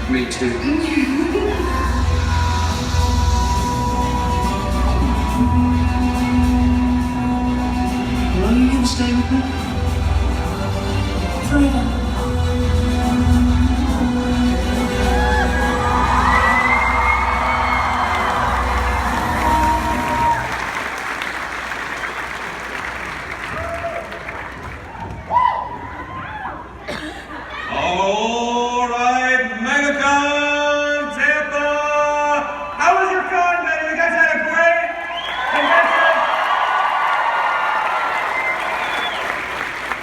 Me too. Well, are you going to stay with me? Forever. All right, MegaCon, Tampa! How was your con, man? You guys had a great convention?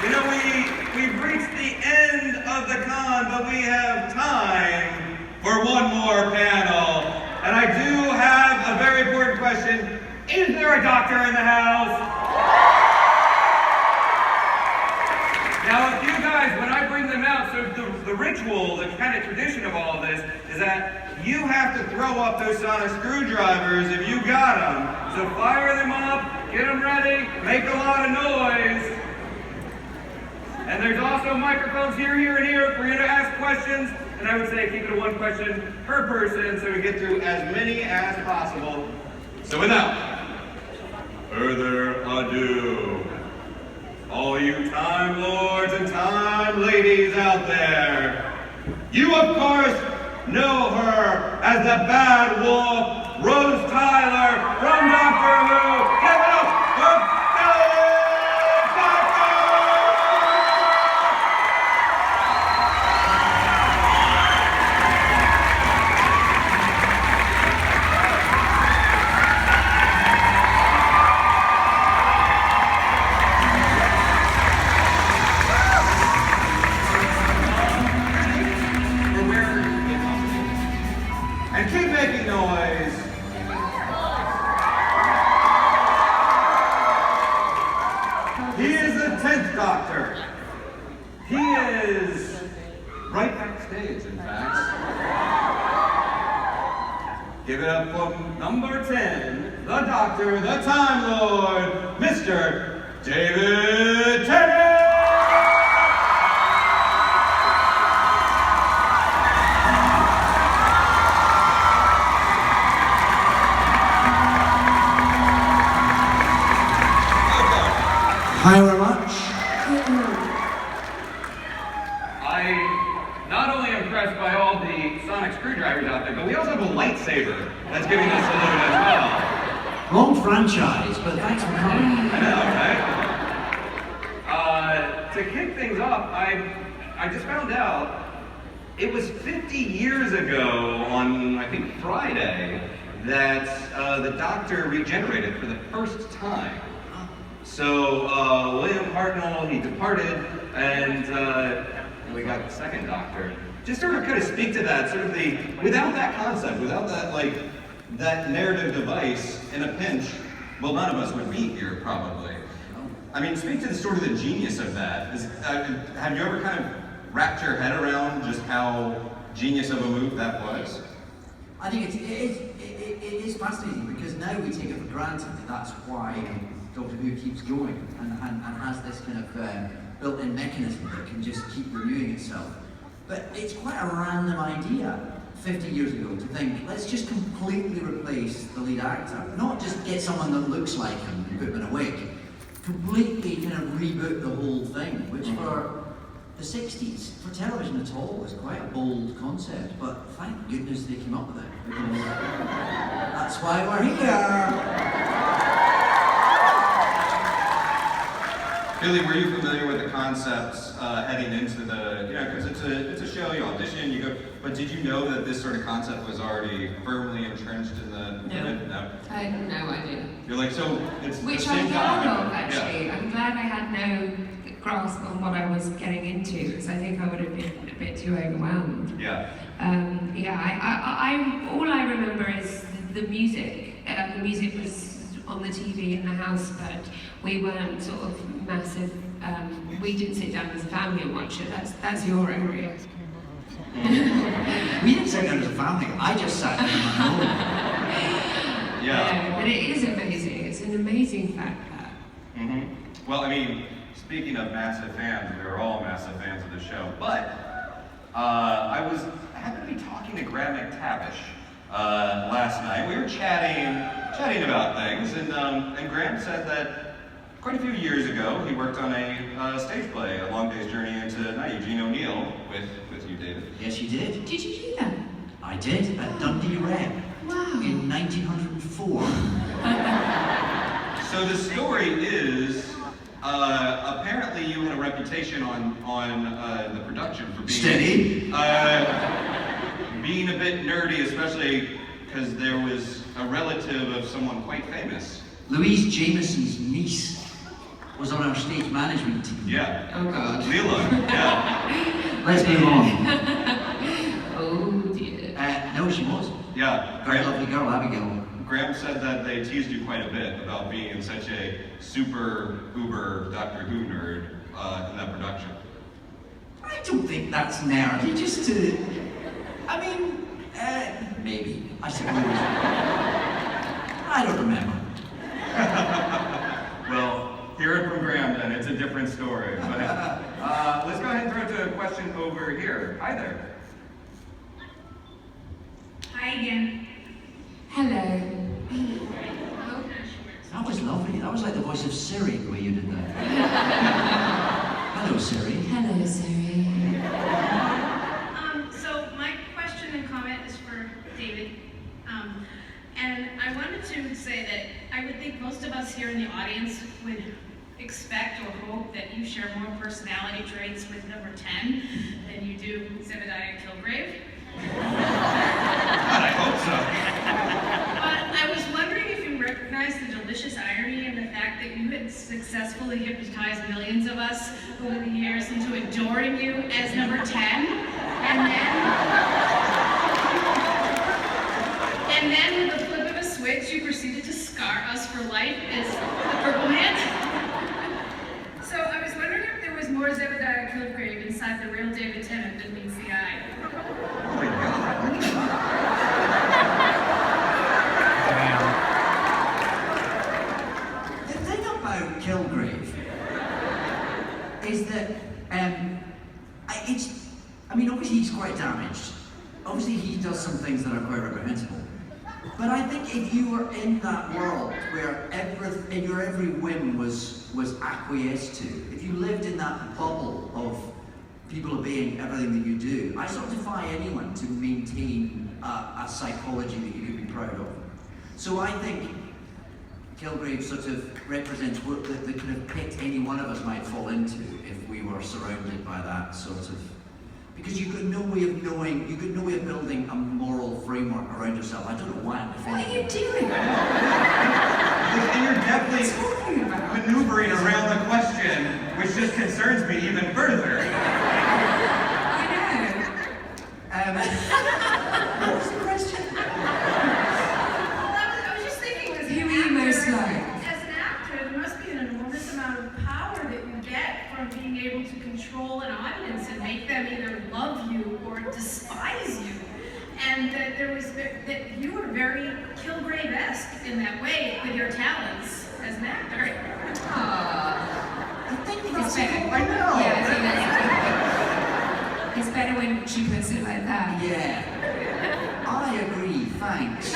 You know, we've reached the end of the con, but we have time for one more panel. And I do have a very important question. Is there a doctor in the house? Now, if you guys, when I bring them out, so the ritual, the kind of tradition of all of this, is that you have to throw up those sonic screwdrivers if you got them. So fire them up, get them ready, make a lot of noise. And there's also microphones here, here, and here for you to ask questions. And I would say keep it to one question per person so we get through as many as possible. So without further ado, all you Time Lords and Time Ladies out there, you of course know her as the Bad Wolf, Rose Tyler from Doctor Who. Give it up for Billie! And keep making noise. He is the 10th Doctor. He is right backstage, in fact. Give it up for number 10, the Doctor, the Time Lord, Mr. David Tennant! Hi very much. I'm not only impressed by all the sonic screwdrivers out there, but we also have a lightsaber that's giving us a salute as well. Long franchise, but thanks for coming. I know, right? To kick things off, I just found out it was 50 years ago on, I think, Friday, that the Doctor regenerated for the first time. So William Hartnell, he departed, and we got the second Doctor. Just sort of kind of speak to that, sort of the, without that concept, without that, like, that narrative device in a pinch, well, none of us would be here, probably. I mean, speak to the sort of the genius of that. Have you ever kind of wrapped your head around just how genius of a move that was? I think it is fascinating because now we take it for granted. That's why Doctor Who keeps going and has this kind of built-in mechanism that can just keep renewing itself. But it's quite a random idea 50 years ago to think, let's just completely replace the lead actor. Not just get someone that looks like him and put him in a wig. Completely kind of reboot the whole thing, which for the 60s, for television at all, was quite a bold concept. But thank goodness they came up with it, because that's why we're here. Billie, were you familiar with the concepts heading into the, because it's a show, you audition, you go, but did you know that this sort of concept was already firmly entrenched in the... No. I had no idea. You're like, so it's Which the same I'm glad time. of, actually. Yeah. I'm glad I had no grasp on what I was getting into, because I think I would have been a bit too overwhelmed. Yeah. All I remember is the music. the music was on the TV in the house, but we weren't sort of massive. We didn't sit down as a family and watch it. That's your area. We didn't sit down as a family. I just sat down on my own. Yeah. But it is amazing. It's an amazing fact that. Well, I mean, speaking of massive fans, we were all massive fans of the show, but I happened to be talking to Graham McTavish last night. We were chatting about things, and Graham said that quite a few years ago he worked on a stage play, A Long Day's Journey into Night, Eugene O'Neill, with you, David. Yes, you did. Did you do that? I did, at Dundee Rep. Wow. In 1904. So the story is, apparently you had a reputation on the production for being Steady. Being a bit nerdy, especially because there was a relative of someone quite famous. Louise Jameson's niece was on our stage management team. Yeah. Oh God. Leela. Yeah. Let's move on. Oh dear. No, she was. Yeah. Very lovely girl, Abigail. Graham said that they teased you quite a bit about being such a super uber Doctor Who nerd in that production. I don't think that's nerdy, just to... I mean, maybe, I suppose. I don't remember. Well, hear it from Graham then, it's a different story. But let's go ahead and throw it to a question over here. Hi there. Hi again. Hello. That was lovely. That was like the voice of Siri, the way you did that. Hello, Siri. Hello, Siri. So my question and comment is for David. And I wanted to say that I would think most of us here in the audience would expect or hope that you share more personality traits with number 10 than you do Zebediah Kilgrave. God, I hope so. But I was wondering if you recognize the delicious irony in the fact that you had successfully hypnotized millions of us over the years into adoring you as number 10, and then with the flip of a switch, you proceeded to scar us for life as the Purple Man. So I was wondering if there was more Zebediah Kilgrave inside the real David Tennant than meets the eye. Oh my God. The thing about Kilgrave is that, I mean, obviously he's quite damaged. Obviously he does some things that are quite reprehensible. But I think if you were in that world where your every whim was acquiesced to, if you lived in that bubble of people obeying everything that you do, I sort of defy anyone to maintain a psychology that you could be proud of. So I think Kilgrave sort of represents what the kind of pit any one of us might fall into if we were surrounded by that sort of... Because you've got no way of knowing, you've got no way of building a moral framework around yourself. I don't know why I'm What are defending you doing? And you're definitely maneuvering around the question, which just concerns me even further. I know. What was the question? I was just thinking, as Who are you most like? As an actor, there must be an enormous amount of power that you get from being able to control an audience and make them either love you or despise you. And that that you were very Kilgrave-esque in that way with your talents as an actor. I think It's that's better. I know. Yeah, I think that's it's better when she puts it like that. Yeah. I agree, thanks.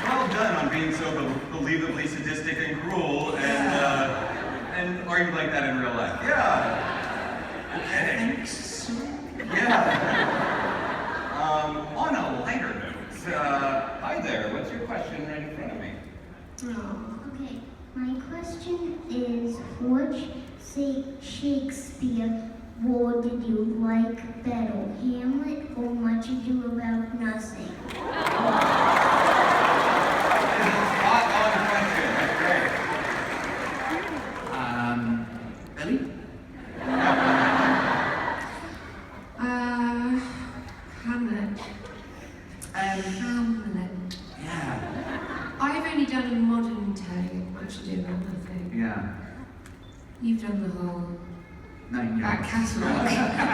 Well done on being so believably sadistic and cruel, and are you like that in real life? Yeah. Okay. Thanks so Yeah. On a lighter note, hi there. What's your question right in front of me? Okay, my question is, which Shakespeare war did you like better, Hamlet or Much Ado About Nothing? Spot on question. That's great. Billie? Hamlet. You've done the whole 9 years. back catalogue.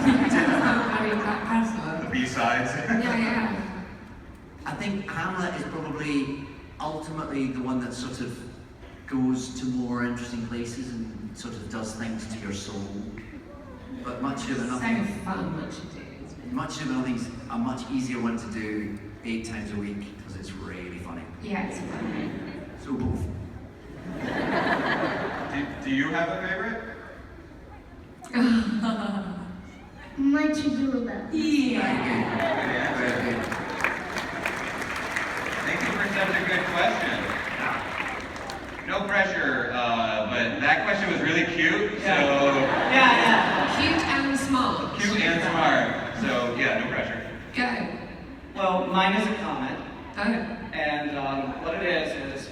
You've done the whole very back catalogue. B-sides. Yeah. I think Hamlet is probably ultimately the one that sort of goes to more interesting places and sort of does things to your soul. But Much Ado About So Nothing, fun, Much Ado. It's been- Much Ado About Nothing is a much easier one to do 8 times a week because it's really funny. Yeah, it's fun. So both. Do you have a favorite? Much Ado About Nothing. Very good. Yeah. Very good. Thank you for such a good question. No pressure, but that question was really cute, so... Yeah. Cute and smart. Cute and smart, so yeah, no pressure. Go. Well, mine is a comment, Oh. and what it is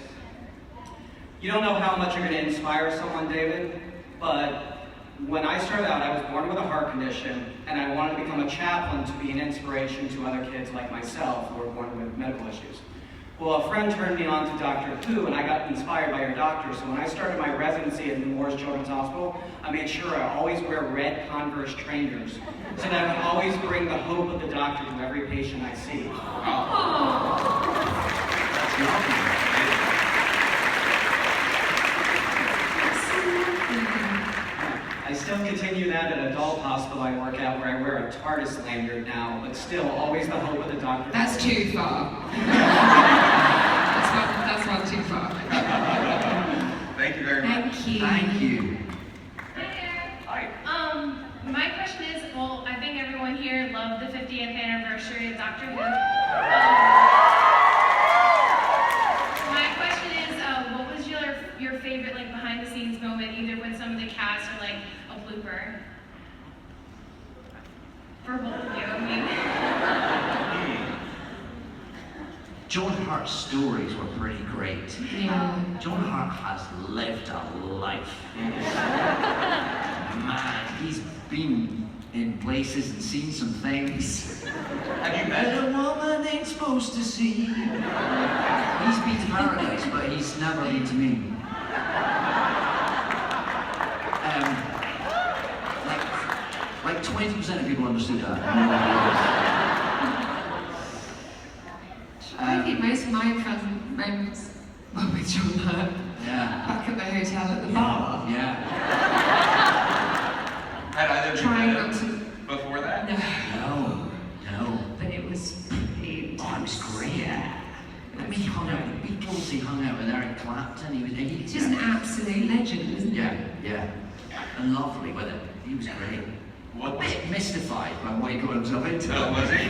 you don't know how much you're going to inspire someone, David, but when I started out, I was born with a heart condition, and I wanted to become a chaplain to be an inspiration to other kids like myself who are born with medical issues. Well, a friend turned me on to Dr. Who, and I got inspired by your doctor. So when I started my residency at Memorial Children's Hospital, I made sure I always wear red Converse trainers, so that I would always bring the hope of the doctor to every patient I see. I still continue that at adult hospital I work at, where I wear a TARDIS lanyard now, but still always the hope of the doctor. That's too far. that's one too far. Thank you very much. Thank you. Thank you. Hi. My question is, well, I think everyone here loved the 50th anniversary of Doctor Who. My question is, what was your favorite like behind the scenes moment, either with some of the cast or like a blooper? For both of you, I mean. Joan Hart's stories were pretty great. Yeah. Joan Hart has lived a life. Man, he's been in places and seen some things Have you that met? a woman ain't supposed to see. He's been to paradise, but he's never been to me. Like 20% of people understood that. I think most of my fun moments were with John Hurt. Yeah. Back at the hotel at the bar. Yeah. Had either of you Trying met not to. him before that? No. No. But it was pretty. Oh, it was great. Yeah. I mean, he hung out with the Beatles, he hung out with Eric Clapton, He's just an absolute legend, isn't he? Yeah. And lovely with it. He was great. What? A bit mystified by what he got himself into. Oh, was he?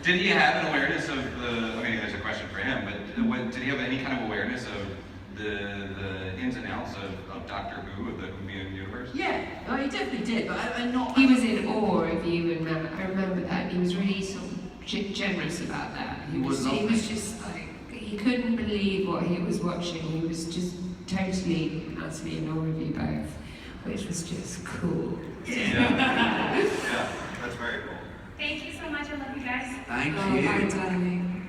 Did he have an awareness of the, I mean, there's a question for him, but did he have any kind of awareness of the ins and outs of Doctor Who, of the Whovian universe? Yeah, oh, he definitely did, but I'm not... He was in awe of you and Matt. I remember that. And he was really sort of generous about that. He was just like, he couldn't believe what he was watching. He was just totally, utterly in awe of you both, which was just cool. Yeah, that's very cool. Thank you so much. I love you guys. Thank Oh, you. my darling.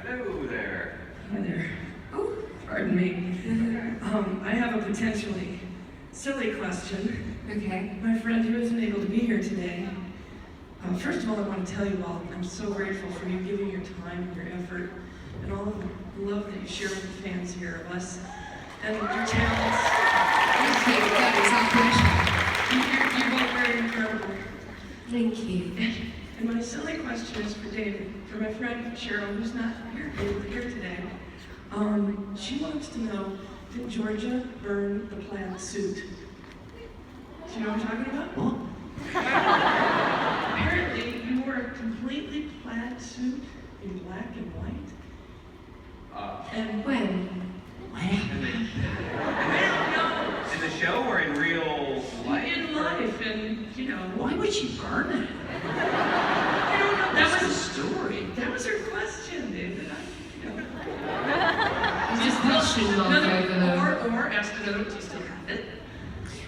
Hello there. Hi there. Oh, pardon me. I have a potentially silly question. Okay. My friend who isn't able to be here today. First of all, I want to tell you all, I'm so grateful for you giving your time and your effort and all of the love that you share with the fans here of us and your talents. Thank you. That was our pleasure. You're both very incredible. Thank you. And my silly question is for David, for my friend Cheryl, who's not able to hear today. She wants to know, did Georgia burn the plaid suit? Do you know what I'm talking about? What? Apparently, you wore a completely plaid suit in black and white. And When? In the show or in real life? in life, and you know, Why would she burn it? I don't know. That's That the was story. her question, David. You know. It's just question mark over them. Or asked another, do you still have it?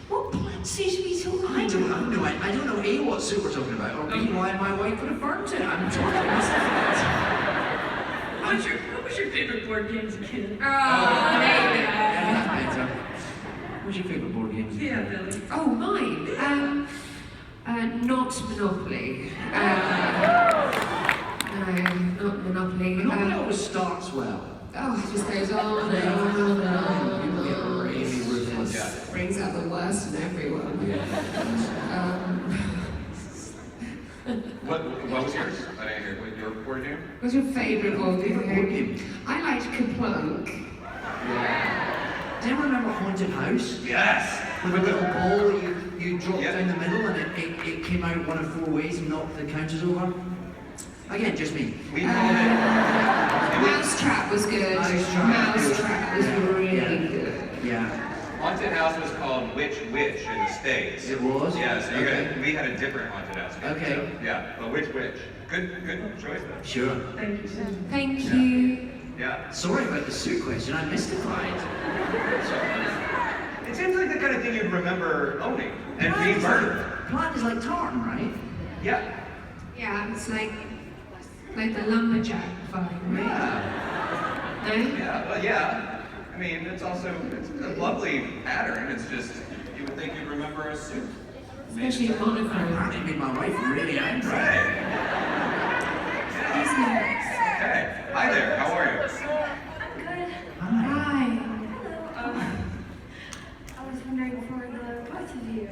What plaid suit are we talking about? I don't know A, what suit we're talking about, or B, why my wife would have burnt it. I'm talking What was your favorite board game as a kid? Oh, there you go. Yeah, that's better. What's your favourite board game? Yeah, Billie. Oh, mine. Not Monopoly. No, not Monopoly. Monopoly always starts well. Oh, it just goes on and on and on. People get really ruthless. It brings out the worst in everyone. What was yours? I didn't hear. What your board game? What's your favourite board Favourite board game? I liked Kaplunk. Do you remember Haunted House? Yes. With a little ball that you dropped Yep. down the middle and it came out one of 4 ways and knocked the counters over? Again, just me. We called it. Mousetrap was good. Mousetrap was really good. Yeah. Haunted house was called Witch in the States. It was? Yeah, so Okay. we had a different haunted house. Okay. So, yeah, but Witch. Good choice though. Sure. Thank you, Susan. Thank you. Yeah. Sorry about the suit question, I'm mystified. It seems like the kind of thing you'd remember owning and being murdered. Plant is like tartan, right? Yeah. Yeah, it's like the lumberjack vibe, right? Yeah. No? Yeah, well, yeah. I mean, it's a lovely pattern. It's just, you would think you'd remember a suit. Especially a monochrome. Apparently made my wife really angry. Right. Hey, hi there, how are you? I'm good. Hi. I was wondering for the both of you,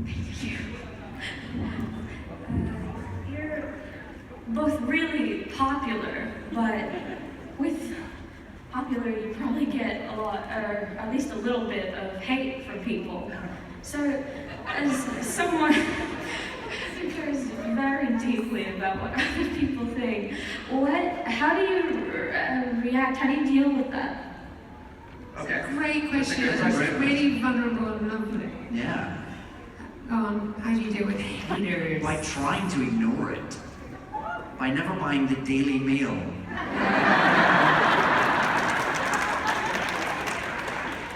thank you. You're both really popular, but with popular you probably get a lot, or at least a little bit of hate from people. So, as someone who cares very deeply about what other people think, how do you react? How do you deal with that? Okay. Great question. That's a It's good question. really vulnerable and lovely. Yeah. How do you deal with haters? By trying to ignore it. By never buying the Daily Mail.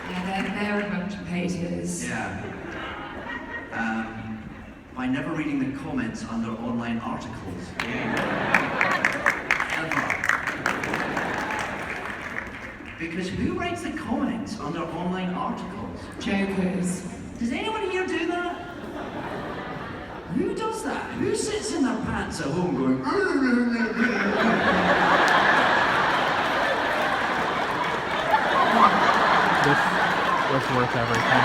Yeah, they're a bunch of haters. Yeah. By never reading the comments under online articles. Ever. Because who writes the comments under online articles? Jokers. Does anyone here do that? Who does that? Who sits in their pants at home going, This was worth everything.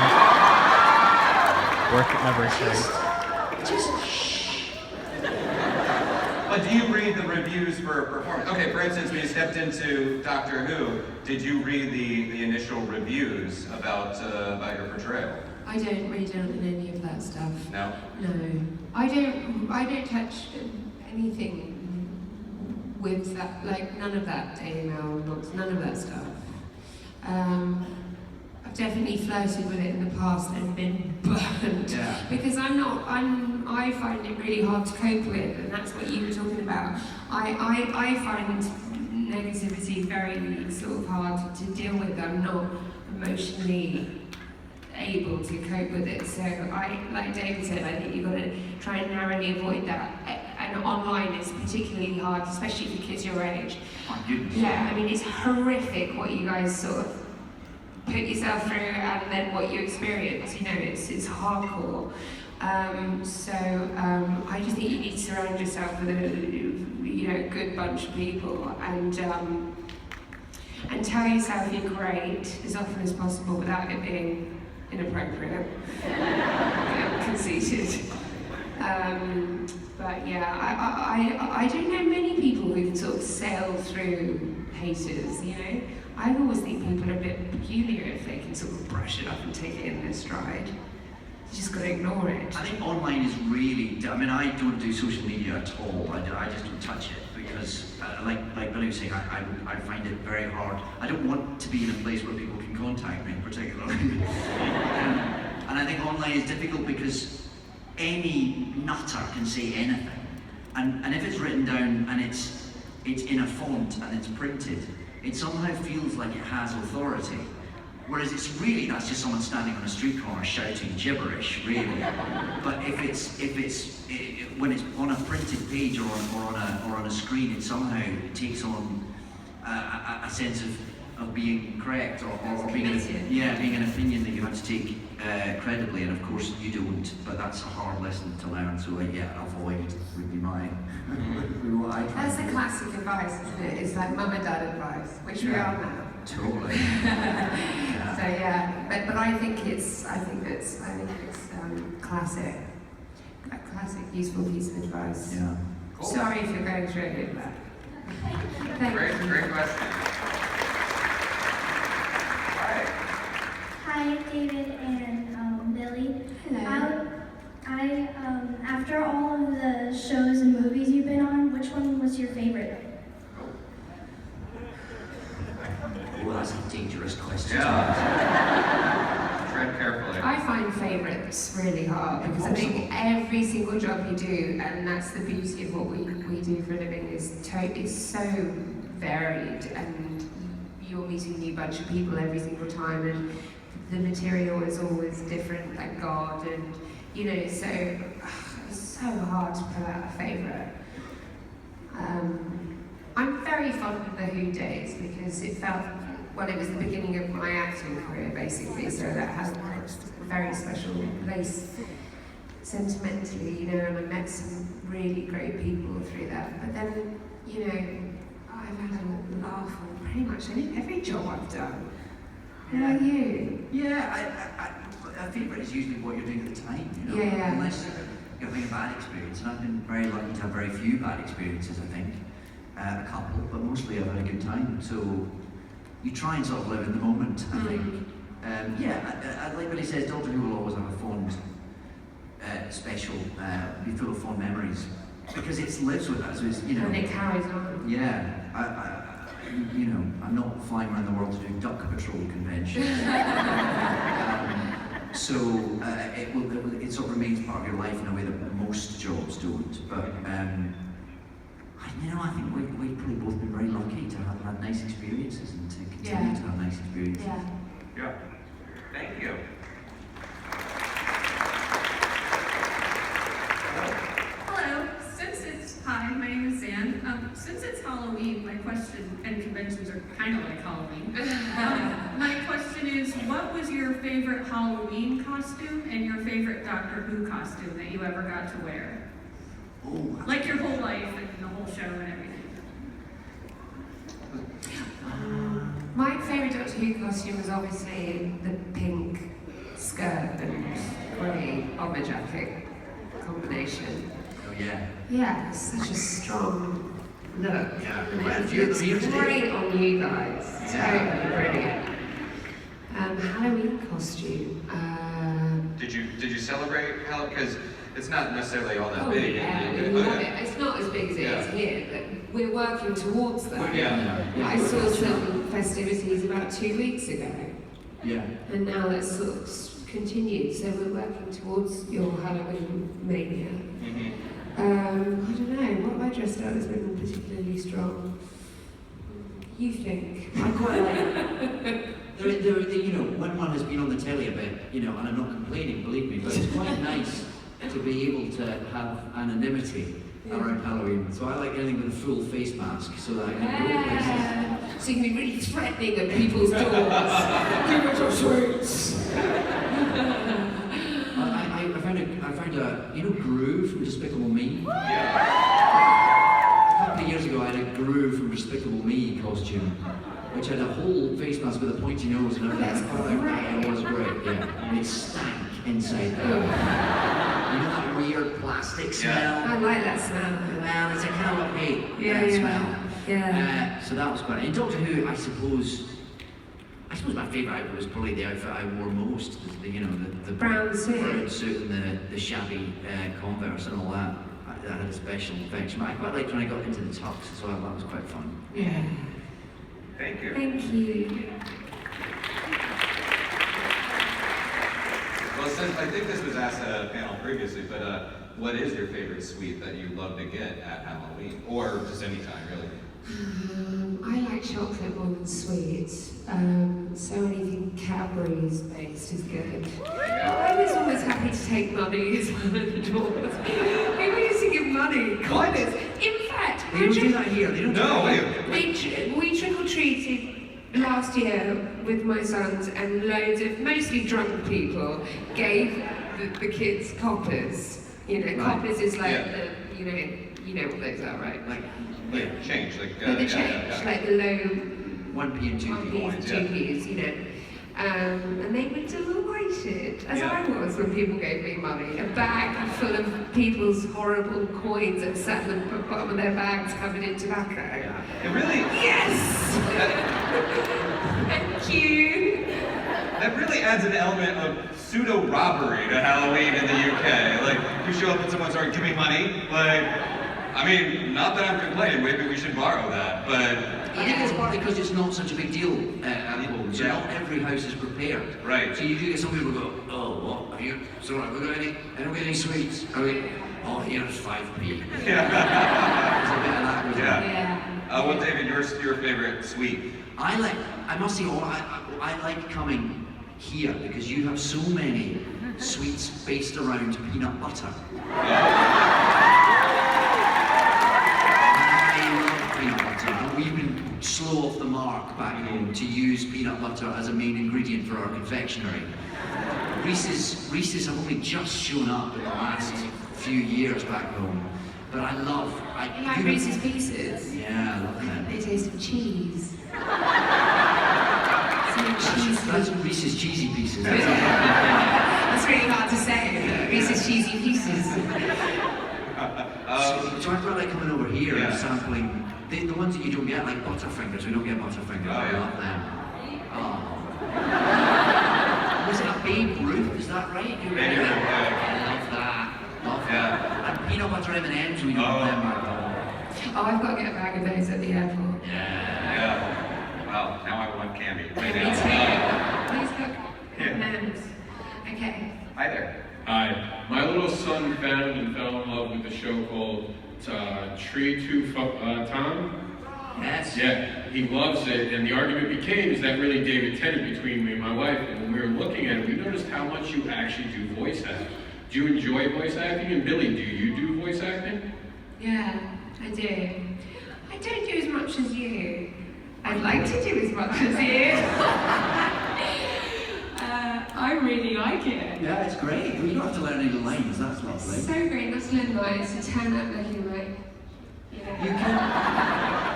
Worth everything. just shh. But do you read the reviews for performance? Okay, for instance, when you stepped into Doctor Who, did you read the initial reviews about your portrayal? I don't read any of that stuff. No? No. I don't touch anything with that, like none of that Daily Mail, none of that stuff. I've definitely flirted with it in the past and been burned. Yeah. Because I find it really hard to cope with, and that's what you were talking about. I find negativity very sort of hard to deal with. I'm not emotionally able to cope with it. So like David said, I think you've got to try and narrowly avoid that. And online is particularly hard, especially for kids your age. My goodness. Yeah, I mean, it's horrific what you guys sort of put yourself through and then what you experience. You know, it's hardcore. I just think you need to surround yourself with a good bunch of people and tell yourself you're great as often as possible without it being inappropriate, conceited. But yeah, I don't know many people who've sort of sailed through haters, you know? I always think people are a bit peculiar if they can sort of brush it up and take it in their stride. You just gotta ignore it. I think online is really, I mean, I don't do social media at all. I just don't touch it because, like Billie was saying, I find it very hard. I don't want to be in a place where people can contact me, particularly. And I think online is difficult because any nutter can say anything. And if it's written down and it's in a font and it's printed, it somehow feels like it has authority. Whereas that's just someone standing on a street corner shouting gibberish, really. But when it's on a printed page or on a screen, it somehow takes on a sense of of being correct or being Committed. being an opinion that you have to take credibly, and of course you don't. But that's a hard lesson to learn. So avoid would be my would be what I try. That's the classic advice, isn't it? It's like mum and dad advice, which we are now. Totally. So yeah, but I think it's classic, a classic useful piece of advice. Yeah. Cool. Sorry if you're going through it, but thank Great, you. great question. All right. Hi, David and Billie. Hello. After all of the shows and movies you've been on, which one was your favorite? Well, that's a dangerous question. Yeah. Tread carefully. I find favourites really hard because I think every single job you do, and that's the beauty of what we do for a living, is it's so varied, and you're meeting a new bunch of people every single time, and the material is always different, thank God, and so it's so hard to pull out a favourite. I'm very fond of the Who days because it felt, well, it was the beginning of my acting career basically, so that has a very special place sentimentally, and I met some really great people through that. But then, I've had a laugh on pretty much every job I've done. How about you? Yeah, a favourite is usually what you're doing at the time, Yeah. Unless you're having a bad experience, and I've been very lucky to have very few bad experiences, I think. A couple, but mostly I've had a good time. So you try and sort of live in the moment, I think. Like Billie says, Doctor Who will always have a fond, special, be full of fond memories because it lives with us. It's, And it carries on. Yeah, I'm not flying around the world to do duck patrol conventions. It sort of remains part of your life in a way that most jobs don't. But I think we've probably both been very lucky to have had nice experiences and to continue to have nice experiences. Yeah. Yeah. Thank you. Hello. Hi, my name is Zan. Since it's Halloween, my question, and conventions are kind of like Halloween. My question is, what was your favorite Halloween costume and your favorite Doctor Who costume that you ever got to wear? Oh. Like your whole life and the whole show and everything. My favourite Doctor Who costume was obviously the pink skirt and grey bomber jacket combination. Oh yeah. Yeah, it's such a strong look. Yeah, And quite a it few of looks them here today. great on you guys. Yeah. Totally brilliant. Halloween costume. Did you celebrate Halloween? Because it's not necessarily all that Oh big. yeah, we love it. It's not as big as it is here, but we're working towards that. Yeah. I saw some festivities about 2 weeks ago, Yeah. and now that's sort of continued. So we're working towards your Halloween mania. Mm-hmm. I don't know, what have I dressed up as been particularly strong? You think? I quite like when one has been on the telly a bit, and I'm not complaining, believe me, but it's quite nice to be able to have anonymity around Halloween. So I like anything with a full face mask so that I can go places. Yeah. So you can be really threatening at people's doors. Give us your sweets. I found a Gru from Despicable Me? Yeah. A couple of years ago I had a Gru from Despicable Me costume, which had a whole face mask with a pointy nose and everything. That's It was great, yeah. And it stank inside there. You know that weird plastic smell? I like that smell. Well, it's a kind of hate Yeah. smell. Yeah. So that was quite. In Doctor Who, I suppose my favourite outfit was probably the outfit I wore most. The Brown suit. brown suit and the shabby Converse and all that. That had a special affection. I quite liked when I got into the tux as well. That was quite fun. Yeah. Thank you. Thank you. Well, since I think this was asked at a panel previously, but what is your favorite sweet that you love to get at Halloween, or just any time, really? I like chocolate more than sweet. So anything Cadbury's based is good. I was always happy to take money as well at the doors. People used to give money. Comments. In fact, They don't do that here. They don't do that here. we trick-or-treated last year with my sons and loads of mostly drunk people gave the kids coppers. You know, coppers is like the, you know what those are, right? Like change, like the change, like the low 1p and 2p. 1p's and 2p's, you know. And they were delighted, as I was when people gave me money. A bag full of people's horrible coins and sat at the bottom of their bags covered in tobacco. It really... Yes! Thank you! That really adds an element of pseudo-robbery to Halloween in the UK. Like, you show up and someone's like, give me money. Like, I mean, not that I'm complaining, maybe we should borrow that, but... I think it's partly because it's not such a big deal at home, so not every house is prepared. Right. So you do get some people go, oh, what, have you, so have we got any, I don't get any sweets. I mean, oh, here's 5p. Yeah. There's a bit of that goes on. Well, David, your favorite sweet? I must say, I like coming here because you have so many sweets based around peanut butter. We've been slow off the mark back home to use peanut butter as a main ingredient for our confectionery. Reese's have only just shown up in the last few years back home. But I love... You like Reese's Pieces? Yeah, I love them. They taste of cheese. That's Reese's Cheesy Pieces. That's really hard to say. Reese's Cheesy Pieces. So I felt like coming over here and sampling the ones that you don't get, like Butterfingers. We don't get Butterfingers. I love them. Oh. Was it a Babe Ruth? Is that right? Babe Ruth, I love that. Love that. And peanut butter M&Ms. We don't have them at all. Oh, I've got to get a bag of those at the airport. Yeah. Well, now I want candy. Me too. Please cook M&Ms. Okay. Hi there. Hi. My little son found and fell in love with a show called Tree to Tom. Yes. Yeah, he loves it, and the argument became, is that really David Tennant between me and my wife? And when we were looking at it, we noticed how much you actually do voice acting. Do you enjoy voice acting? And Billie, do you do voice acting? Yeah, I do. I don't do as much as you. I'd like to do as much as you. I really like it. Yeah, it's great. You don't have to learn any lines. That's lovely. So great. That's learn lines to turn up looking like, you know.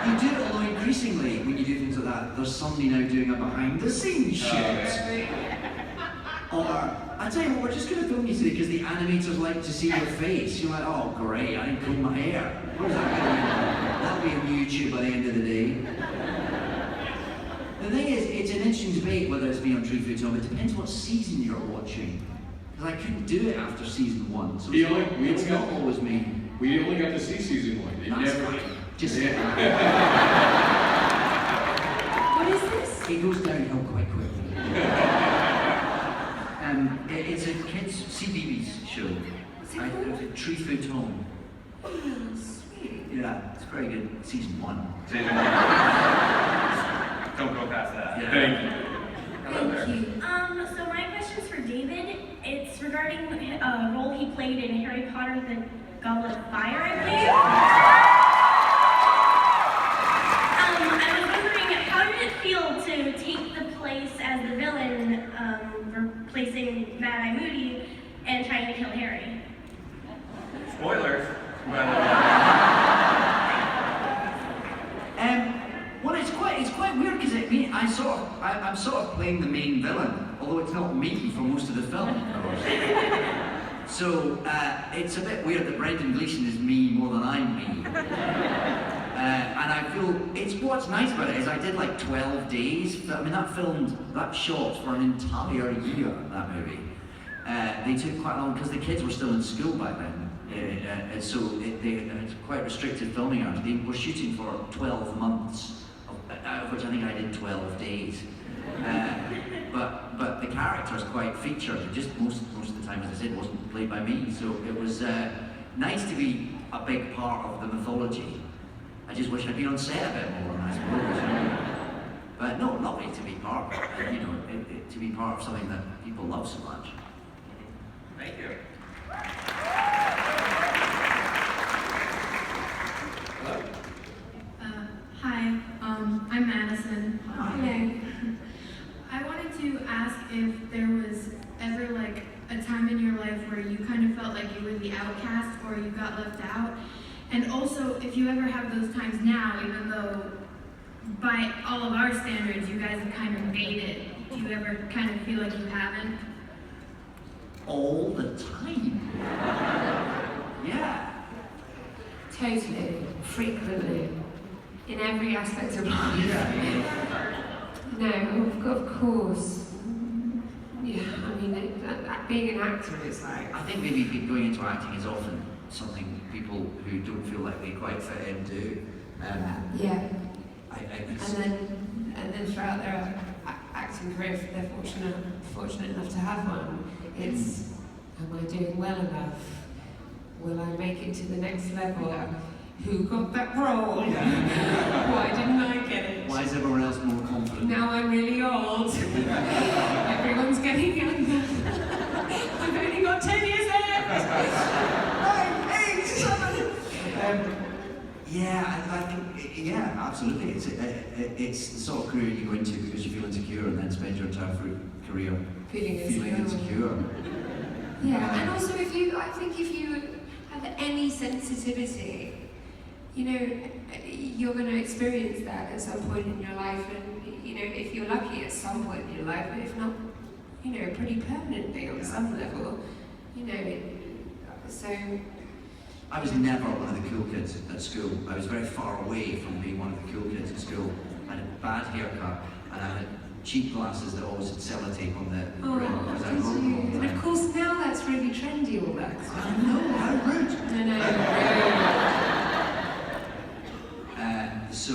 You do it, although increasingly when you do things like that, there's somebody now doing a behind-the-scenes shoot. Or, I tell you what, we're just going to film you today because the animators like to see your face. You're like, oh great, I didn't comb my hair. Where's that going? That'll be on YouTube by the end of the day. The thing is, it's an interesting debate whether it's been on Tree Food Tom. It depends what season you're watching. Because I couldn't do it after season 1. So it's not always me. We only got to see season 1. It That's never... fine. Just What is this? It goes downhill quite quickly. It's a kids CBeebies show. What's it called? Tree Food Home. Oh, sweet. Yeah, it's very good. Season 1. Season 1. Don't go past that. Yeah. Thank you. Hello there. So my question's for David. It's regarding a role he played in Harry Potter the Goblet of Fire, I believe. I was wondering, how did it feel to take the place as the villain, replacing Mad Eye Moody and trying to kill Harry? Spoilers. Well, it's quite weird because I'm sort of playing the main villain, although it's not me for most of the film, of course. So it's a bit weird that Brendan Gleeson is me more than I'm me. And I feel what's nice about it is I did like 12 days. I mean, that shot for an entire year. That movie. They took quite long because the kids were still in school back then. So it's quite restricted filming hours. They were shooting for 12 months, out of which I think I did 12 days. But the character's quite featured. Just most of the time, as I said, wasn't played by me. So it was nice to be a big part of the mythology. I just wish I'd been on set a bit more, I suppose. But no, lovely to be part of it, to be part of something that people love so much. Thank you. Hello. Hi, I'm Madison. Hello. life where you kind of felt like you were the outcast or you got left out? And also, if you ever have those times now, even though by all of our standards you guys have kind of made it, do you ever kind of feel like you haven't? All the time. Yeah. Totally, frequently, in every aspect of life. No, of course. Yeah, I mean, being an actor is like... I think maybe going into acting is often something people who don't feel like they quite fit in do. Yeah. And then throughout their acting career, if they're fortunate enough to have one, it's, am I doing well enough? Will I make it to the next level? Who got that role? Why didn't I get it? Why is everyone else more confident? Now I'm really old. Everyone's getting younger. I've only got 10 years left. 9, 8, 7. Yeah, I think, yeah, absolutely. It's the sort of career you go into because you feel insecure and then spend your entire career feeling insecure. Yeah, and also I think if you have any sensitivity, you know, you're going to experience that at some point in your life, and you know, if you're lucky at some point in your life, but if not, you know, pretty permanently on some level, you know, so... I was never one of the cool kids at school. I was very far away from being one of the cool kids at school. I had a bad haircut, and I had cheap glasses that always had sellotape on the brim. And of course now that's really trendy, all that. I know, how rude. So,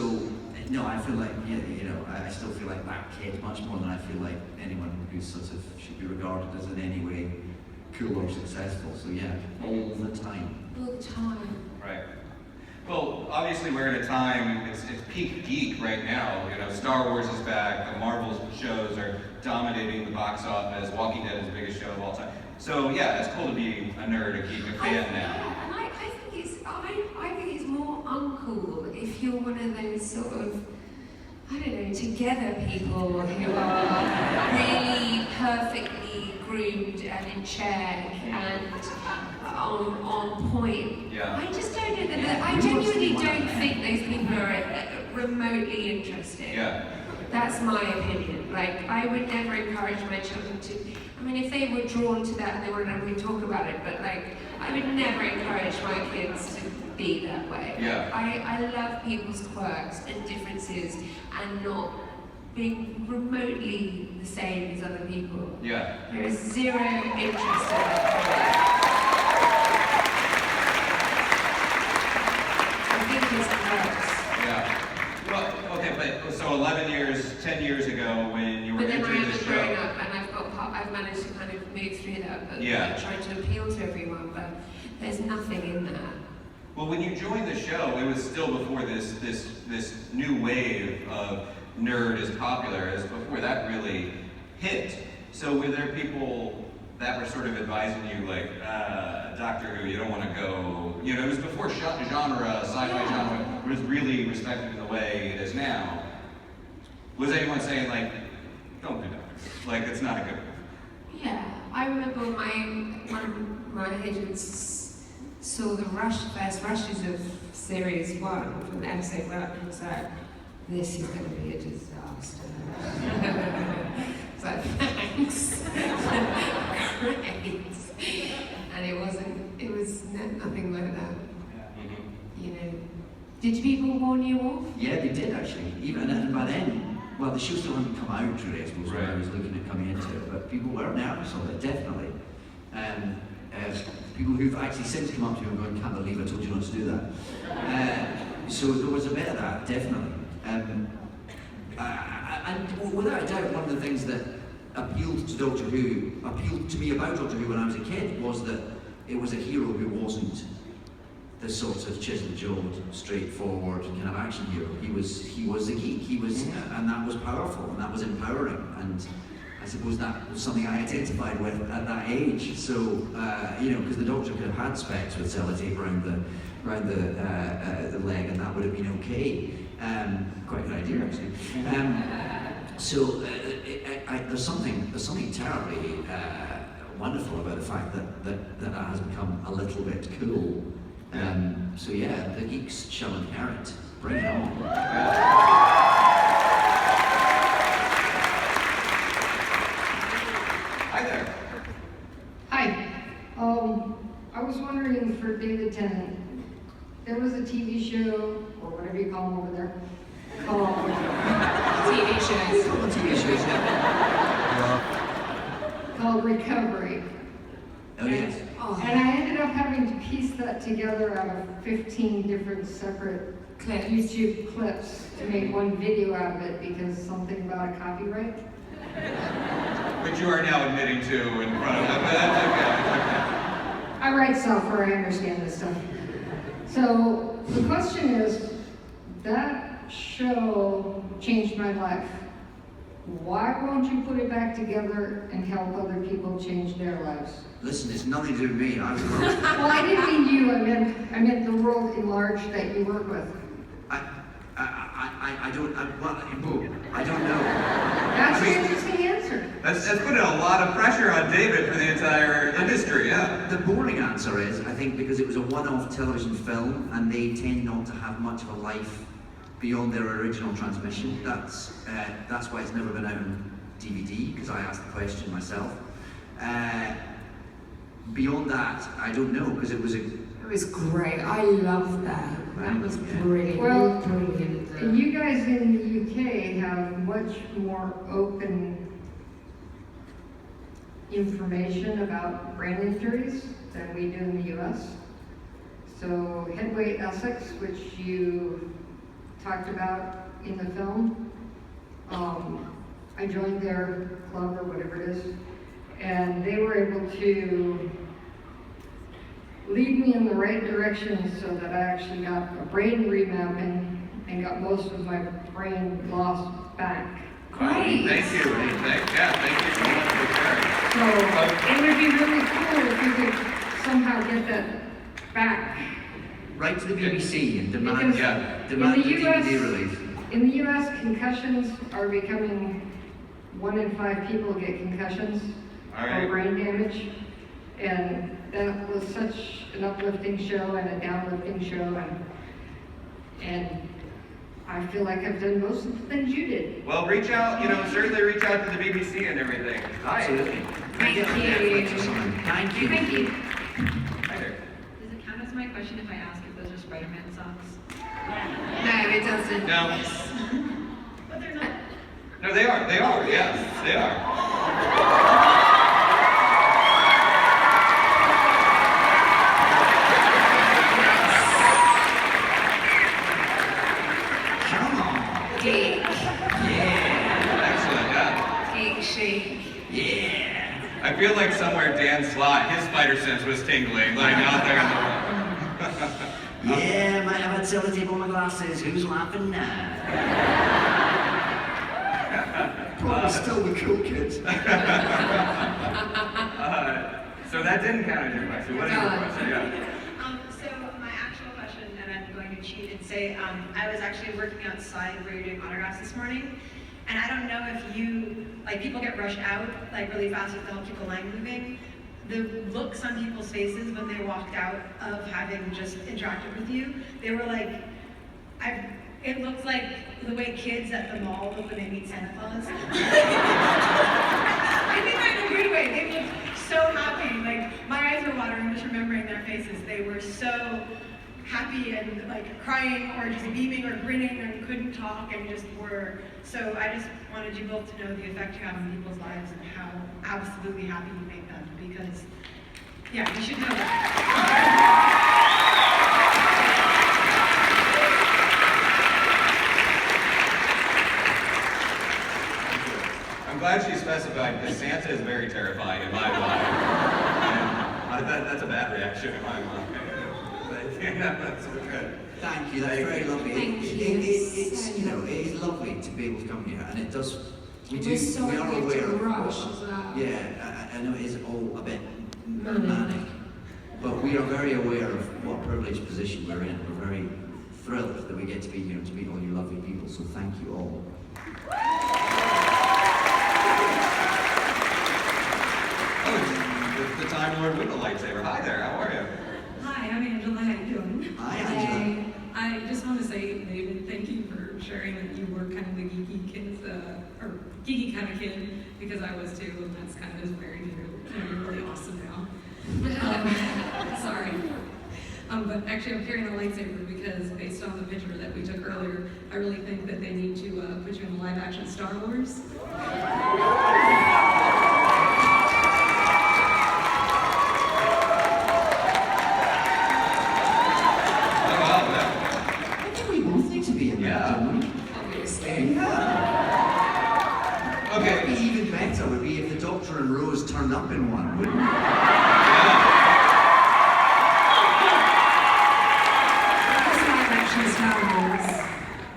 no, I feel like, yeah, you know, I still feel like that kid much more than I feel like anyone who sort of should be regarded as in any way cool or successful. So yeah, all the time. All the time. Right. Well, obviously we're at a time, it's peak geek right now. You know, Star Wars is back, the Marvel shows are dominating the box office, Walking Dead is the biggest show of all time. So yeah, it's cool to be a nerd, a geek, a fan now. Yeah, and I think it's more uncool if you're one of those sort of, I don't know, together people who are really perfectly groomed and in check and on point. Yeah. I just don't know that. I genuinely don't think those people are remotely interesting. Yeah. That's my opinion. Like, I would never encourage my children to. I mean, if they were drawn to that and they wanted to, we talk about it. But like, I would never encourage my kids to be that way. Yeah. I love people's quirks and differences and not being remotely the same as other people. Yeah. There is zero interest in that. I think it's gross. Yeah. Well, okay, but so 10 years ago when you were But then I entering the haven't show. grown up, and I've managed to kind of move through that, but Yeah. trying to appeal to everyone, but there's nothing in that. Well, when you joined the show, it was still before this new wave of nerd is popular, as before that really hit. So were there people that were sort of advising you, like, Doctor Who, you don't want to go, you know, it was before sci-fi genre was really respected in the way it is now. Was anyone saying, like, don't do Doctor Who, like, it's not a good one? Yeah, I remember one of my agents saw the first rushes of Series 1 from episode 1 and was like, this is going to be a disaster. It's like, thanks. Great. And it was nothing like that. You know. Did people warn you off? Yeah, they did actually. Even by then, well, the show still hadn't come out really, I suppose, when I was looking at coming into it, but people were nervous of it, definitely. People who've actually since come up to me and gone, can't believe I told you not to do that. So there was a bit of that, definitely. And without a doubt, one of the things that appealed to Doctor Who, appealed to me about Doctor Who when I was a kid, was that it was a hero who wasn't the sort of chisel-jawed, straightforward kind of action hero. He was a geek. He was, and that was powerful, and that was empowering. And I suppose that was something I identified with at that age. So, you know, because the Doctor could have had specs with sellotape around the leg, and that would have been okay. Quite a good idea, actually. There's something terribly wonderful about the fact that has become a little bit cool. So yeah, the geeks shall inherit. Bring it on. Hi there. Hi. I was wondering for David Tennant, there was a TV show, or whatever you call them over there, called TV shows. TV shows, yeah. called Recovery. Oh yes. And I ended up having to piece that together out of 15 different separate YouTube clips to make one video out of it because something about a copyright. Which you are now admitting to in front of them, but that's okay. I write software, I understand this stuff. So the question is, that show changed my life. Why won't you put it back together and help other people change their lives? Listen, it's nothing to do with me. I was wrong. Well, I didn't mean you, I meant the world in large that you work with. I don't know. That's an interesting answer. That's putting a lot of pressure on David for the entire industry, yeah. The boring answer is, I think because it was a one-off television film and they tend not to have much of a life beyond their original transmission. That's why it's never been out on DVD, because I asked the question myself. Beyond that, I don't know, because it was great. I loved that. That was brilliant. Well, brilliant. you guys in the UK have much more open information about brain injuries than we do in the US. So Headway Essex, which you talked about in the film, I joined their club or whatever it is, and they were able to lead me in the right direction so that I actually got a brain remapping and got most of my brain loss back. Great. Thank you. Thank you so much for sharing. So it would be really cool if you could somehow get that back. Right to the BBC and demand the US, DVD release. In the US, concussions are becoming 1 in 5 people get concussions or brain damage. And that was such an uplifting show and a downlifting show, and I feel like I've done most of the things you did. Well, reach out, certainly reach out to the BBC and everything. Hi. Absolutely. Thank you. Thank you. Thank you. Hi there. Does it count as my question if I ask if those are Spider-Man socks? No, it doesn't. No. But they're not. No, they are, yes, they are. I feel like somewhere Dan Slott, his spider sense was tingling, like out there in the room. Yeah, might have a sellotape on my glasses. Who's laughing now? Probably still the cool kids. So that didn't count as your question. What is your question? Yeah. So my actual question, and I'm going to cheat and say, I was actually working outside where you're doing autographs this morning. And I don't know if people get rushed out, really fast if they'll keep the line moving. The looks on people's faces when they walked out of having just interacted with you, they were like, it looked like the way kids at the mall look when they meet Santa Claus. I think in a weird way, they looked so happy. My eyes were watering just remembering their faces. They were so happy and crying or just beaming or grinning and couldn't talk and just were. So I just wanted you both to know the effect you have on people's lives and how absolutely happy you make them, because yeah, you should know that. I'm glad she specified, because Santa is very terrifying in my mind. And that's a bad reaction in my mind. But yeah, that's so good. Thank you, that's very lovely. Thank you. It's it is lovely to be able to come here, and it does. We are aware of rush as well. Yeah, I know it is all a bit manic, but we are very aware of what privileged position we're in. We're very thrilled that we get to be here and to meet all you lovely people. So thank you all. Time Lord with a lightsaber. Hi there, how are you? Hi, I'm Angela. How you doing? Hi, Angela. I just want to say, David, thank you for sharing that you were kind of the geeky kids, or geeky kind of kid, because I was too, and that's kind of very true. You're really awesome now. Sorry. But actually, I'm carrying a lightsaber because based on the picture that we took earlier, I really think that they need to put you in the live-action Star Wars. I think we both need to be in that, don't we? Obviously. Yeah. Okay. What would be even better would be if the Doctor and Rose turned up in one, wouldn't it? Star Wars.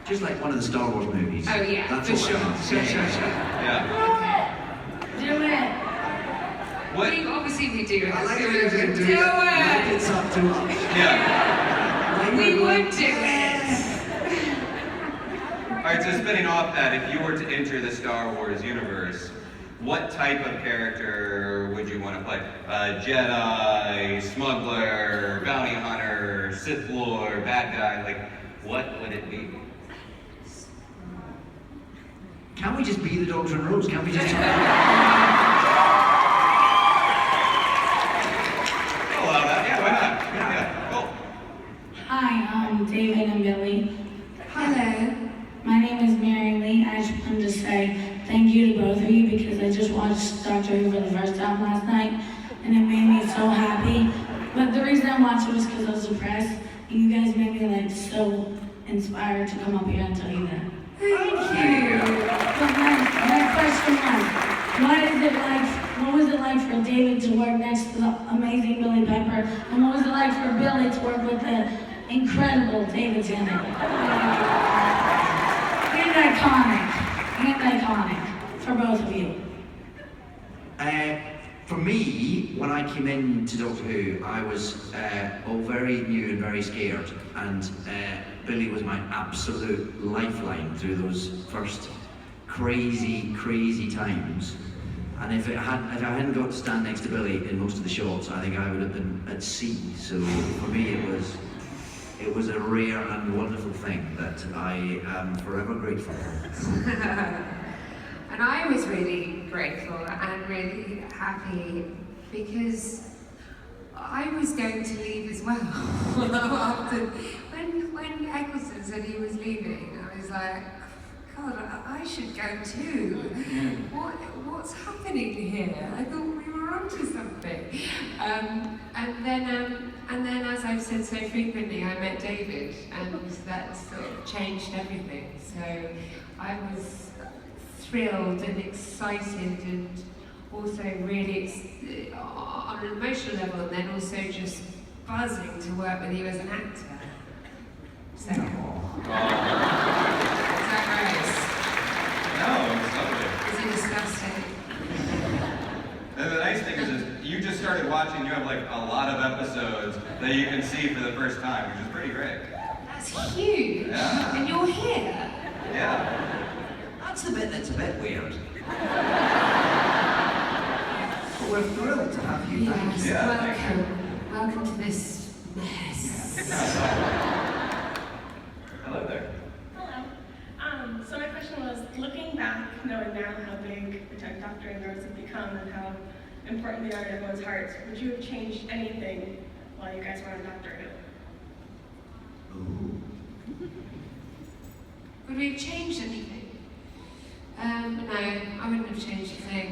Just like one of the Star Wars movies. Oh yeah, That's for what sure. I meant. Sure. Yeah. Do it. What? Obviously we do it. I like do it when you do it. Like it's up to us. Yeah. Like We we're would going, do it. All right, so spinning off that, if you were to enter the Star Wars universe, what type of character would you want to play? Jedi, smuggler, bounty hunter, Sith Lord, bad guy, like, what would it be? Can't we just be the Doctor and Rose? Can't we just I'll allow that, yeah, why not? Yeah, cool. Hi, I'm David and Billie. Hello. My name is Mary Lee. I just wanted to say thank you to both of you because I just watched Doctor Who for the first time last night and it made me so happy. But the reason I watched it was because I was depressed and you guys made me like so inspired to come up here and tell you that. Thank you. But my question was, what was it like for David to work next to the amazing Billie Pepper? And what was it like for Billie to work with the incredible David Tennant? And iconic for both of you. For me, when I came into Doctor Who, I was all very new and very scared, and Billie was my absolute lifeline through those first crazy times. And if I hadn't got to stand next to Billie in most of the shots, I think I would have been at sea. So for me, it was a rare and wonderful thing that I am forever grateful for. And I was really grateful and really happy because I was going to leave as well. After, when Eccleston said he was leaving, I was like, God, I should go too. What's happening here? I thought we were onto something. And then, as I've said so frequently, I met David, and that sort of changed everything. So I was thrilled and excited, and also really on an emotional level, and then also just buzzing to work with you as an actor. So. Is that gross? No, it's lovely. Is it disgusting? And the nice thing is you just started watching, you have like a lot of episodes that you can see for the first time, which is pretty great. That's huge. Yeah. And you're here. Yeah. That's the bit that's a bit weird. But we're thrilled to have you back. Yes, Yeah, welcome to this mess. Hello there. Hello. So my question was, looking back, knowing now how big the Doctor and Rose have become and how important they are in everyone's hearts, would you have changed anything while you guys were on Doctor Who? Ooh. Would we have changed anything? No, I wouldn't have changed a thing.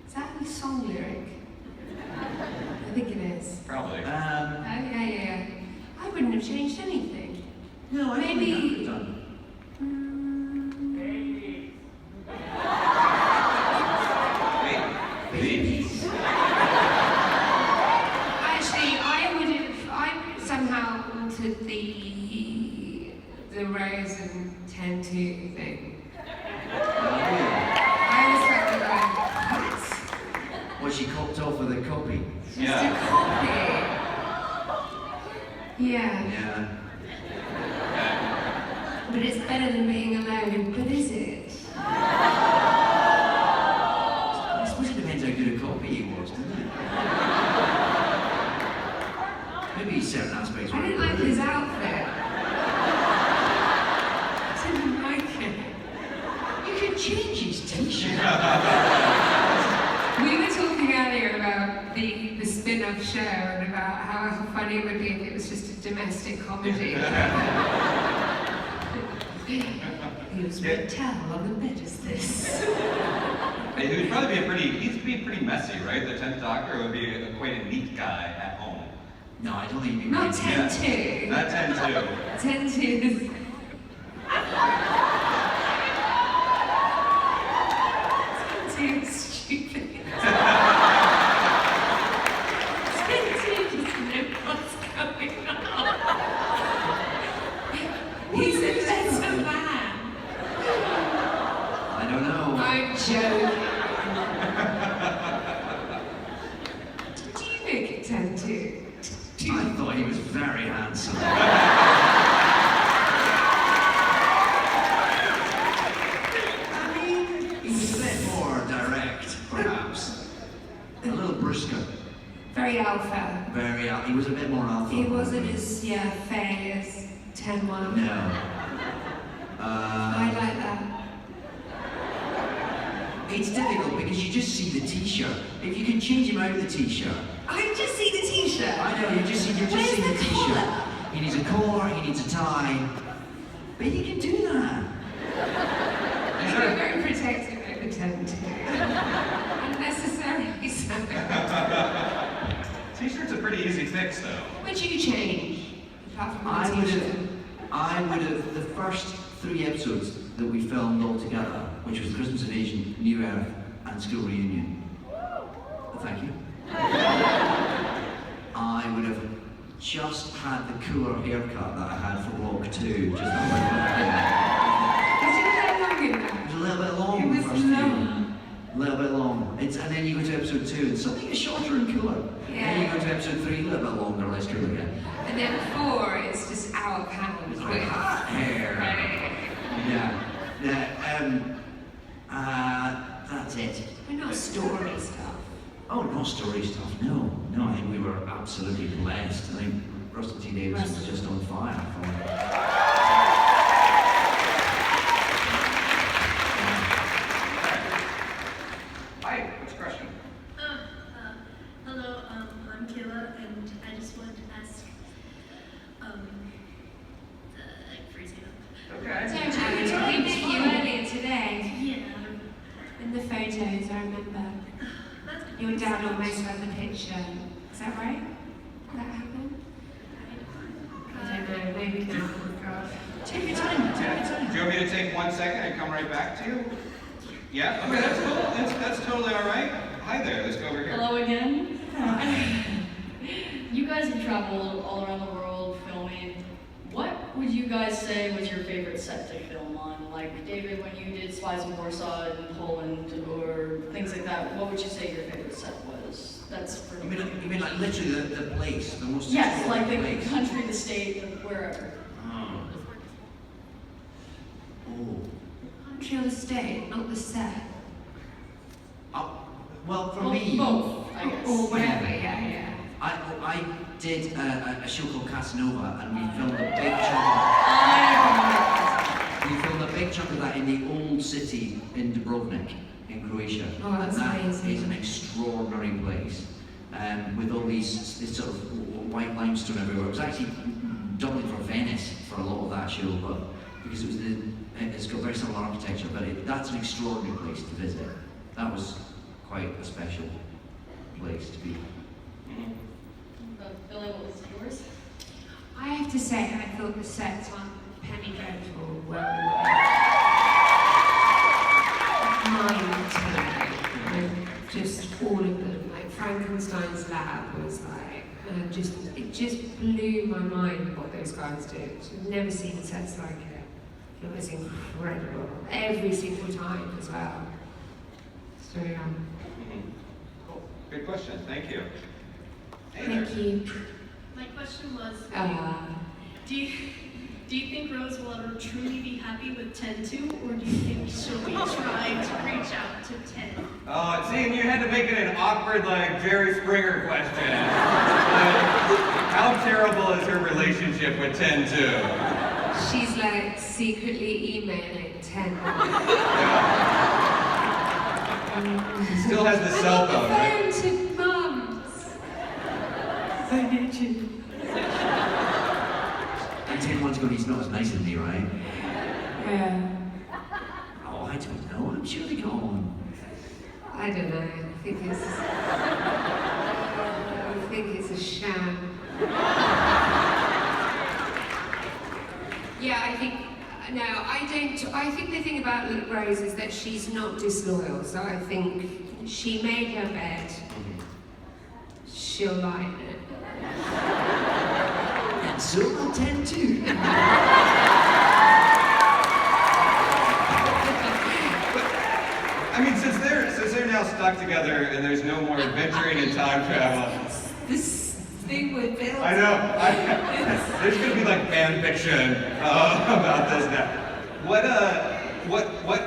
Is that a song lyric? I think it is. Probably. Yeah. I wouldn't have changed anything. No, I Maybe. think I could have done. Babies. Actually, I somehow altered the Rose and 10-2 thing. I was like, what? Was she copped off with a copy? Just a copy. Yeah. Yeah. But it's better than being alone, but is it? I suppose it depends how good a copy he was, doesn't it? spin-off show and about how funny it would be if it was just a domestic comedy. Whose red towel on the bed is this? Hey, he would probably he'd be pretty messy, right? The 10th Doctor would be quite a neat guy at home. No, I don't think he'd be Not really- 10-2. Not 10-2. 10-2 is... 10-2 is stupid. 10-2 just knows what's going on. He's a better man. I don't know. I'm joking. Do you make it 10-2? I thought he was very handsome. I mean, he was a bit more direct, perhaps. A little brusquer. Very alpha. Very alpha. He was a bit more alpha. He wasn't as, fey as 10-1. No. I like that. It's difficult because you just see the t-shirt. If you can change him out of the t-shirt. I just see the t-shirt. I know, you just see the t-shirt. He needs a collar, he needs a tie. But he can do that. I'm very protective over 10-2. Unnecessarily so. T-shirt's a pretty easy fix, though. Would you change? Apart from the I would have, the first 3 episodes that we filmed all together, which was Christmas Invasion, New Earth, and School Reunion. Thank you. I would have just had the cooler haircut that I had for Walk 2, just that long enough? It was a little bit long. It was the first long. few. A little bit long. And then you go to episode 2 and something is shorter and cooler. Yeah. Then you go to episode 3, a little bit longer, less cool again. And then 4 is just out of hand. Like hair. Yeah. That's it. We're not story stuff. Oh, no story stuff, no. No, I think we were absolutely blessed. I think Russell T. Davidson was just on fire for it. Hi, what's your question? Hello, I'm Kayla, and I just wanted to ask, freeze you up. Okay. So, we were talking to you earlier today. Yeah. In the photos, I remember. Your dad almost had the picture. Is that right? That happened? I don't know, maybe not. Oh, God. Take your time, take your time. Do you want me to take 1 second and come right back to you? Yeah? Okay, that's cool. That's totally all right. Hi there, let's go over here. Hello again. You guys have traveled all around the world filming. What would you guys say was your favorite set to film on? Like, David, when you did Spies in Warsaw in Poland or things like that, what would you say your favorite set was? That's for You mean like literally the place, the most yes, like the place. country, the state, wherever. Oh. Country or the state, not the set. Well, for Well, me... both, I guess. Or whatever, yeah. I did a show called Casanova, and we filmed a big chunk. We filmed a big chunk of that in the old city in Dubrovnik, in Croatia. Oh, that's and that amazing. is an extraordinary place, with all this sort of white limestone everywhere. It was actually doubling for Venice for a lot of that show, but because it's got very similar architecture, but that's an extraordinary place to visit. That was quite a special place to be. Billie, what was yours? I have to say, I thought the sets on Penny Dreadful were mind-blowing. Just all of them. Like Frankenstein's lab was like, it just blew my mind what those guys did. I've never seen sets like it. It was incredible. Every single time as well. So yeah. Cool. Good question. Thank you. Hey Thank there. you. My question was, do you think Rose will ever truly be happy with 10-2, or do you think she'll be trying to reach out to 10? Oh, see, you had to make it an awkward, like, Jerry Springer question. How terrible is her relationship with 10-2? She's like secretly emailing 10. Still has the cell phone, right? Phone to mums. I need you. And 10 months ago, he's not as nice as me, right? Yeah. Oh, I don't know. I'm sure they got on. I don't know. I think it's a sham. Yeah, I think the thing about Rose is that she's not disloyal, so I think she made her bed. She'll lie in it. And so will 10 too. I mean, since they're now stuck together and there's no more adventuring and time travel. This thing with Bill. I know. There's gonna be like fan fiction about this now. What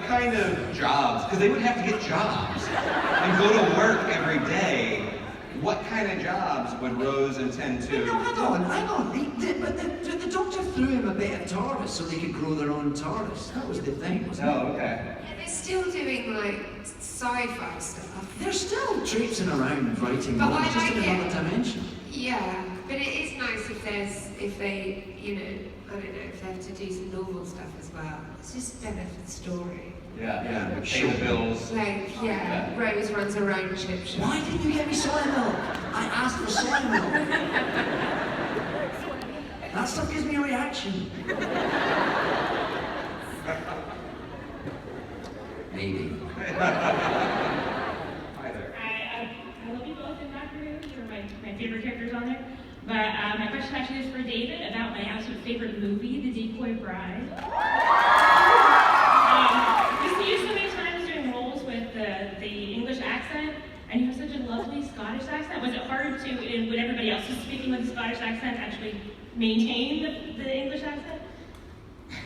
kind of jobs? Because they would have to get jobs and go to work every day. What kind of jobs would Rose intend to? No, hang on. But the doctor threw him a bit of TARDIS so they could grow their own TARDIS. That was the thing, wasn't it? Oh, okay. Yeah, they're still doing like sci-fi stuff. They're still traipsing around writing But books, I just in like another it. dimension. Yeah, but it is nice if they, you know, I don't know, if they have to do some normal stuff as well. It's just better for the story. Yeah. Pay the bills. Like, yeah, Rose runs her own chip shop. Why didn't you get me soy milk? I asked for soy milk. That stuff gives me a reaction. Maybe. I love you both in Doctor Who. You're my favorite characters on there. But my question actually is for David about my absolute favorite movie, The Decoy Bride. We've seen you so many times doing roles with the English accent, and you have such a lovely Scottish accent. Was it hard to, when everybody else was speaking with a Scottish accent, actually maintain the English accent?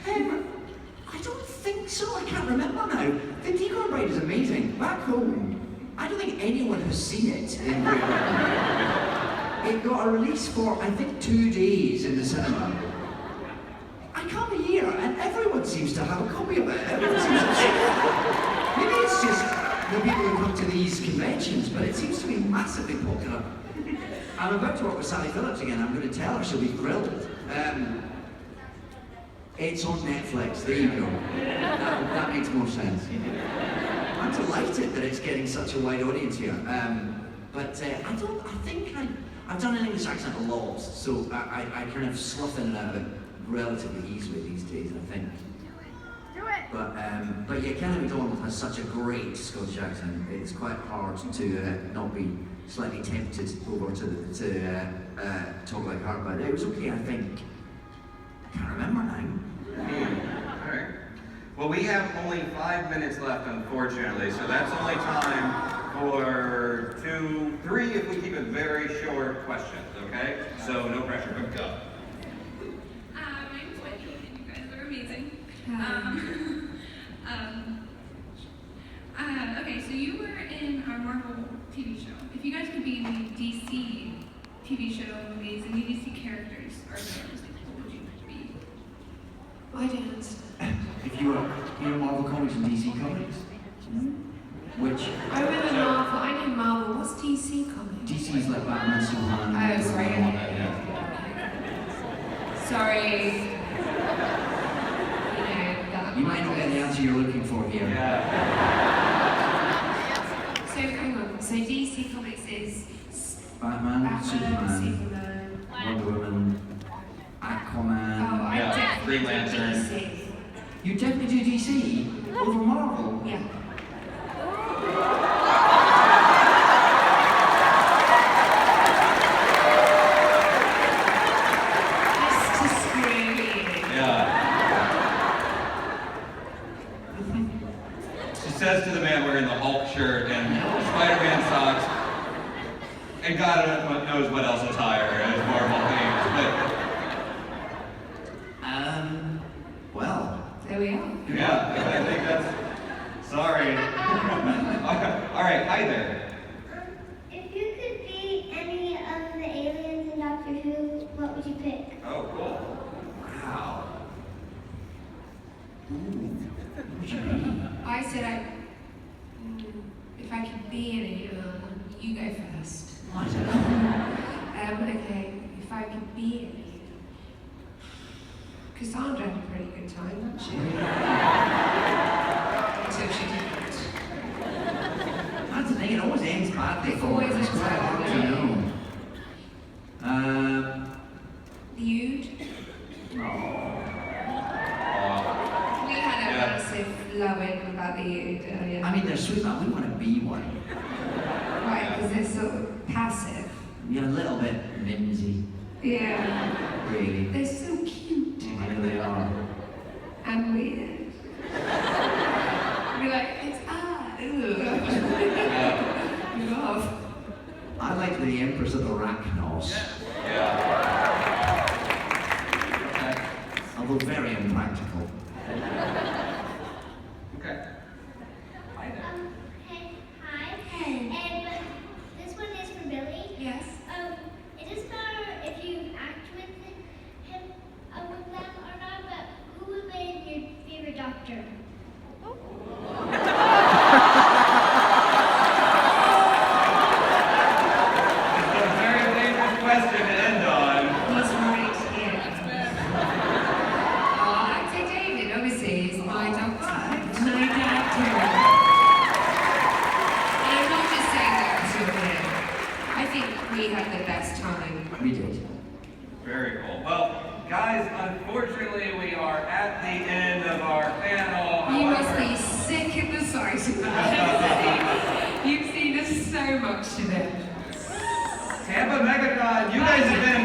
I don't think so. I can't remember now. The Decoy Bride is amazing. Back home, I don't think anyone has seen it in Great Britain. It got a release for, I think, 2 days in the cinema. I come here and everyone seems to have a copy of it. Everyone seems to see it. Maybe it's just the people who come to these conventions, but it seems to be massively popular. I'm about to work with Sally Phillips again. I'm going to tell her she'll be thrilled. It's on Netflix. There you go. That makes more sense. I'm delighted that it's getting such a wide audience here. I've done an English accent a lot, so I kind of slough in and out of it relatively easily these days, I think. Do it! But yeah, Kelly MacDonald has such a great Scottish accent. It's quite hard to not be slightly tempted over to talk like her, but it was okay, I think. I can't remember now. Alright. Well, we have only 5 minutes left, unfortunately, so that's only time for 2, 3 if we keep it very short questions, okay? So no pressure, but go. My name's Wendy, and you guys are amazing. Okay, so you were in our Marvel TV show. If you guys could be in the DC TV show movies and the DC characters or villains, what would you be? I don't understand. If you were Marvel Comics and DC Comics, which I remember Marvel. I know Marvel. What's DC Comics? DC is like Batman, Superman. Oh, sorry. Sorry. You might not get the answer you're looking for here. So hang on. So DC Comics is Batman, Superman, Wonder Woman, Aquaman. Oh, I definitely Green Lantern. do DC. You definitely do DC over Marvel. Yeah. She says to the man wearing the Hulk shirt and Spider-Man socks, and God knows what else attire as Marvel themes, Well. There we are. Yeah, I think that's. Sorry. All right, hi there. If you could be any of the aliens in Doctor Who, what would you pick? Oh, cool. Wow. I said if I could be in it, you go first. I don't know. Okay. Cassandra had a pretty good time, didn't she? Until she didn't. That's the thing, it always ends badly It for always us. It's ends quite hard to badly. know. Feud. We had a massive love-in about the Feud. I mean, they're sweet, but I wouldn't want to be one. Right, because they're so passive. You're a little bit mimsy. Yeah. Really. They're so cute. I know they are. And weird. We're like, it's we love. I like the Empress of the Arachnos. Although very impractical. Okay. Hi. This one is for Billie. Yes. It doesn't matter if you act with him, with them or not, but who would be your favorite doctor? Very dangerous question to end on. He's right here. I'd say David, obviously, he's my doctor. My doctor. And I'm not just saying that to him. I think we had the best time. We did. Very cool. Well, guys, unfortunately, we are at the end of our panel. You must However- be sick of the sight of that. You've seen us so much today. Tampa MegaCon, you guys have been